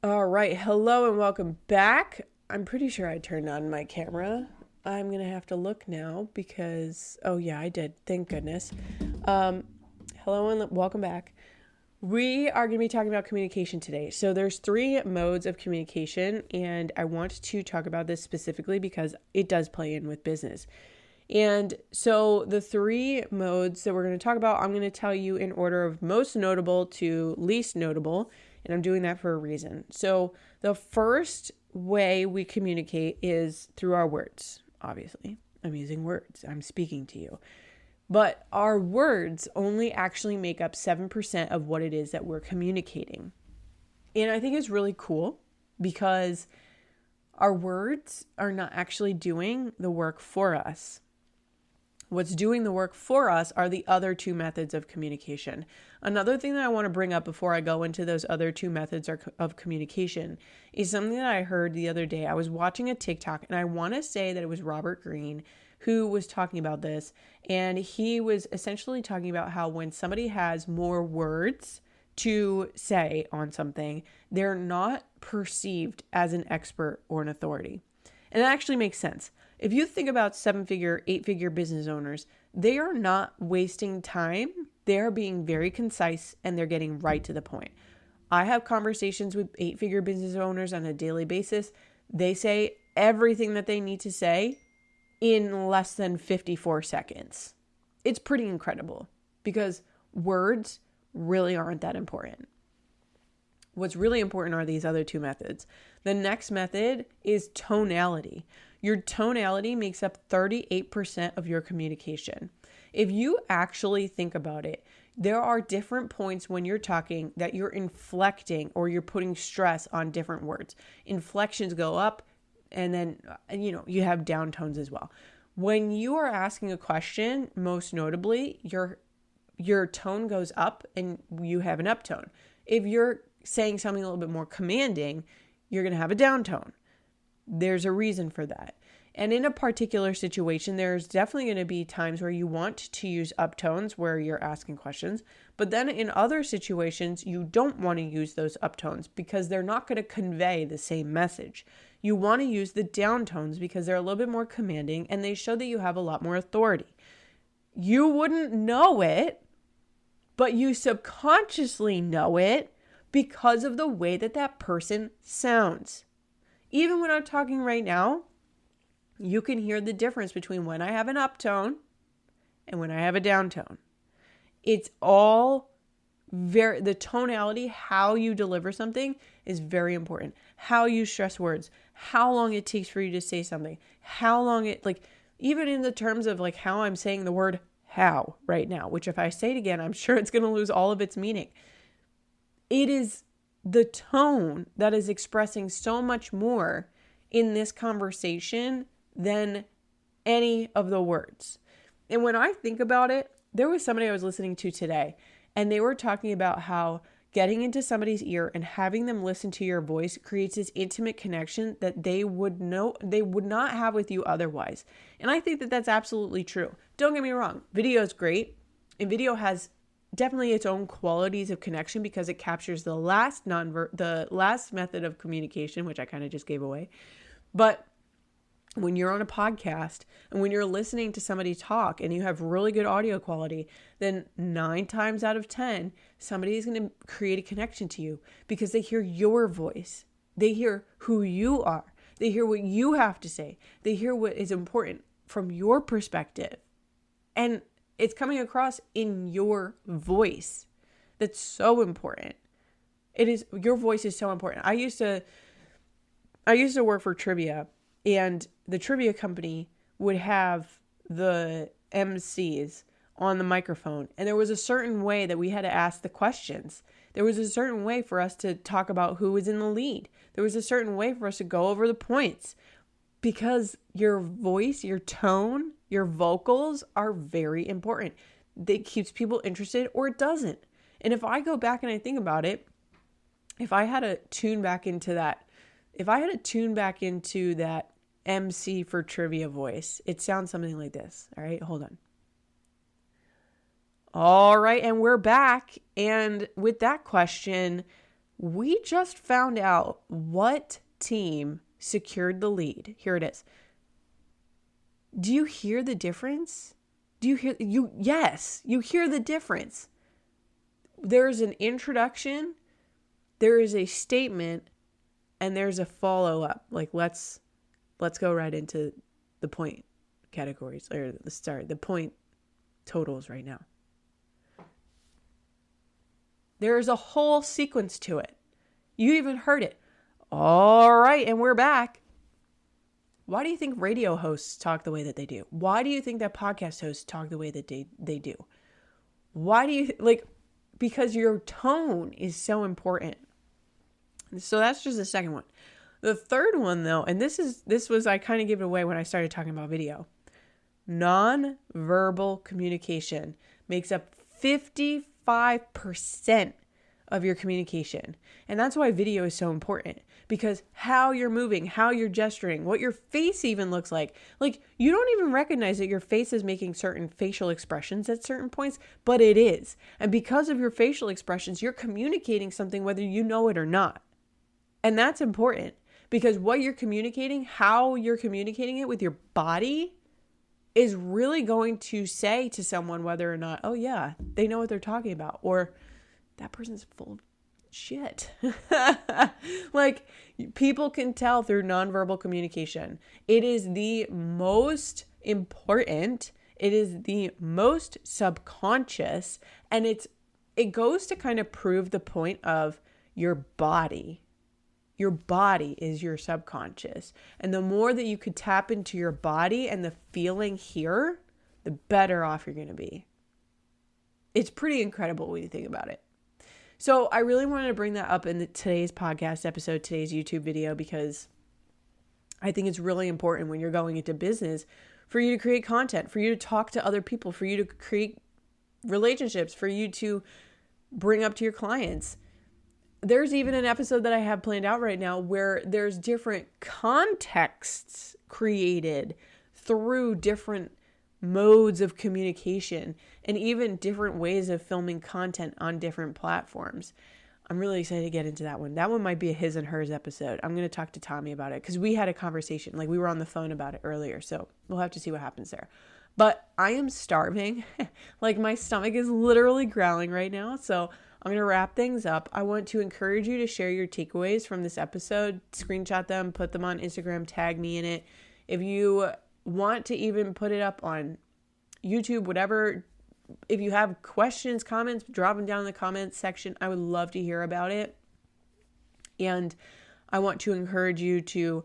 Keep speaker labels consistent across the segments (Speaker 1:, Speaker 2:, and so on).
Speaker 1: All right. Hello and welcome back. I'm pretty sure I turned on my camera. I'm going to have to look now because, oh yeah, I did. Thank goodness. Hello and welcome back. We are going to be talking about communication today. So there's 3 modes of communication, and I want to talk about this specifically because it does play in with business. And so the 3 modes that we're going to talk about, I'm going to tell you in order of most notable to least notable, and I'm doing that for a reason. So the first way we communicate is through our words. Obviously, I'm using words. I'm speaking to you. But our words only actually make up 7% of what it is that we're communicating. And I think it's really cool because our words are not actually doing the work for us. What's doing the work for us are the other 2 methods of communication. Another thing that I want to bring up before I go into those other 2 methods of communication is something that I heard the other day. I was watching a TikTok, and I want to say that it was Robert Greene who was talking about this. And he was essentially talking about how when somebody has more words to say on something, they're not perceived as an expert or an authority. And that actually makes sense. If you think about 7-figure, 8-figure business owners, they are not wasting time. They are being very concise and they're getting right to the point. I have conversations with 8-figure business owners on a daily basis. They say everything that they need to say in less than 54 seconds. It's pretty incredible because words really aren't that important. What's really important are these other 2 methods. The next method is tonality. Your tonality makes up 38% of your communication. If you actually think about it, there are different points when you're talking that you're inflecting or you're putting stress on different words. Inflections go up and then, you have downtones as well. When you are asking a question, most notably, your tone goes up and you have an uptone. If you're saying something a little bit more commanding, you're going to have a downtone. There's a reason for that. And in a particular situation, there's definitely going to be times where you want to use uptones where you're asking questions. But then in other situations, you don't want to use those uptones because they're not going to convey the same message. You want to use the downtones because they're a little bit more commanding and they show that you have a lot more authority. You wouldn't know it, but you subconsciously know it because of the way that that person sounds. Even when I'm talking right now, you can hear the difference between when I have an uptone and when I have a downtone. It's all the tonality, how you deliver something is very important. How you stress words, how long it takes for you to say something, how long even in the terms of how I'm saying the word how right now, which if I say it again, I'm sure it's going to lose all of its meaning. It is the tone that is expressing so much more in this conversation than any of the words. And when I think about it, there was somebody I was listening to today, and they were talking about how getting into somebody's ear and having them listen to your voice creates this intimate connection that they would not have with you otherwise. And I think that that's absolutely true. Don't get me wrong, video is great, and video has definitely its own qualities of connection because it captures the last method of communication, which I kind of just gave away. But when you're on a podcast and when you're listening to somebody talk and you have really good audio quality, then 9 times out of 10, somebody is going to create a connection to you because they hear your voice. They hear who you are. They hear what you have to say. They hear what is important from your perspective. And it's coming across in your voice. That's so important. Your voice is so important. I used to work for trivia, and the trivia company would have the MCs on the microphone. And there was a certain way that we had to ask the questions. There was a certain way for us to talk about who was in the lead. There was a certain way for us to go over the points. Because your voice, your tone, your vocals are very important. It keeps people interested or it doesn't. And if I go back and I think about it, if I had to tune back into that MC for trivia voice, it sounds something like this. All right, hold on. All right, and we're back. And with that question, We just found out what team secured the lead. Here it is. Do you hear the difference? Yes, you hear the difference. There's an introduction, there is a statement, and there's a follow-up. Like let's go right into the point categories, or the point totals right now. There is a whole sequence to it. You even heard it. All right, and we're back. Why do you think radio hosts talk the way that they do? Why do you think that podcast hosts talk the way that they do? Why do you, because your tone is so important. So that's just the second one. The third one though, and this was, I kind of gave it away when I started talking about video. Non-verbal communication makes up 55% of your communication. And that's why video is so important, because how you're moving, how you're gesturing, what your face even looks like you don't even recognize that your face is making certain facial expressions at certain points, but it is. And because of your facial expressions, you're communicating something whether you know it or not. And that's important, because what you're communicating, how you're communicating it with your body, is really going to say to someone whether or not, oh yeah, they know what they're talking about, or that person's full of shit. People can tell through nonverbal communication. It is the most important, it is the most subconscious, and it goes to kind of prove the point of your body. Your body is your subconscious. And the more that you could tap into your body and the feeling here, the better off you're going to be. It's pretty incredible when you think about it. So I really wanted to bring that up in today's podcast episode, today's YouTube video, because I think it's really important when you're going into business for you to create content, for you to talk to other people, for you to create relationships, for you to bring up to your clients. There's even an episode that I have planned out right now where there's different contexts created through different modes of communication and even different ways of filming content on different platforms. I'm really excited to get into that one. That one might be a his and hers episode. I'm going to talk to Tommy about it because we had a conversation. We were on the phone about it earlier. So we'll have to see what happens there. But I am starving. My stomach is literally growling right now. So I'm going to wrap things up. I want to encourage you to share your takeaways from this episode, screenshot them, put them on Instagram, tag me in it. If you want to even put it up on YouTube, whatever, if you have questions, comments, drop them down in the comments section. I would love to hear about it. And I want to encourage you to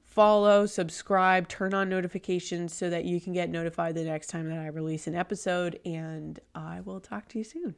Speaker 1: follow, subscribe, turn on notifications so that you can get notified the next time that I release an episode. And I will talk to you soon.